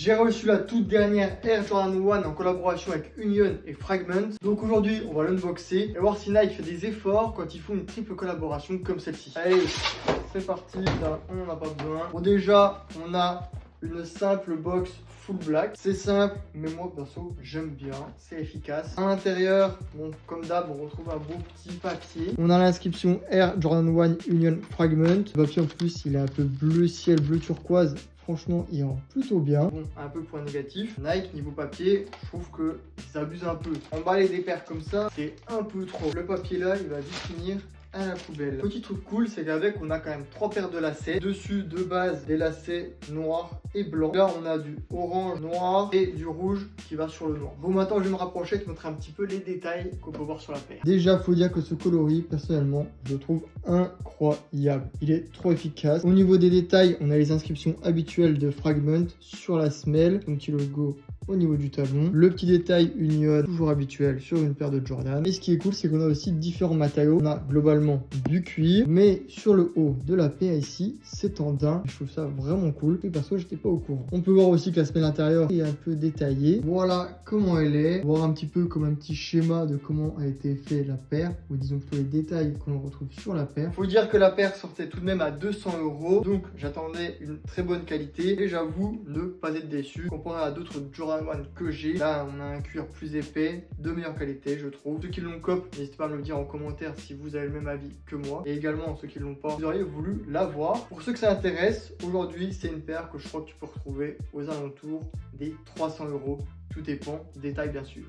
J'ai reçu la toute dernière Air Jordan 1 en collaboration avec Union et Fragment. Donc aujourd'hui, on va l'unboxer et voir si Nike fait des efforts quand ils font une triple collaboration comme celle-ci. Allez, c'est parti, là, on n'en a pas besoin. Bon, déjà, on a une simple box full black. C'est simple, mais moi perso, j'aime bien. C'est efficace. À l'intérieur, bon, comme d'hab, on retrouve un beau petit papier. On a l'inscription Air Jordan 1 Union Fragment. Le papier en plus, il est un peu bleu ciel, bleu turquoise. Franchement, il rend plutôt bien. Bon, un peu point négatif. Nike, niveau papier, je trouve qu'ils abusent un peu. Emballer des paires comme ça, c'est un peu trop. Le papier là, il va vite finir à la poubelle. Petit truc cool, c'est qu'avec on a quand même 3 paires de lacets. Dessus, de base, des lacets noirs et blancs. Là, on a du orange, noir et du rouge qui va sur le noir. Bon, maintenant, je vais me rapprocher et te montrer un petit peu les détails qu'on peut voir sur la paire. Déjà, faut dire que ce coloris, personnellement, je le trouve incroyable. Il est trop efficace. Au niveau des détails, on a les inscriptions habituelles de Fragment sur la semelle, un petit logo au niveau du talon, le petit détail Union toujours habituel sur une paire de Jordan. Et ce qui est cool, c'est qu'on a aussi différents matériaux. On a globalement du cuir, mais sur le haut de la paire ici, c'est en daim. Je trouve ça vraiment cool. Et perso, j'étais pas au courant. On peut voir aussi que la semelle intérieure est un peu détaillée. Voilà comment elle est. Voir un petit peu comme un petit schéma de comment a été fait la paire, ou disons plutôt les détails qu'on retrouve sur la paire. Faut dire que la paire sortait tout de même à 200 €, donc j'attendais une très bonne qualité et j'avoue ne pas être déçu comparé à d'autres Jordan 1 que j'ai. Là, on a un cuir plus épais, de meilleure qualité, je trouve. Ceux qui l'ont cop, n'hésitez pas à me le dire en commentaire si vous avez le même avis que moi. Et également, ceux qui l'ont pas, vous auriez voulu l'avoir. Pour ceux que ça intéresse, aujourd'hui, c'est une paire que je crois que tu peux retrouver aux alentours des 300 €. Tout dépend, détail bien sûr.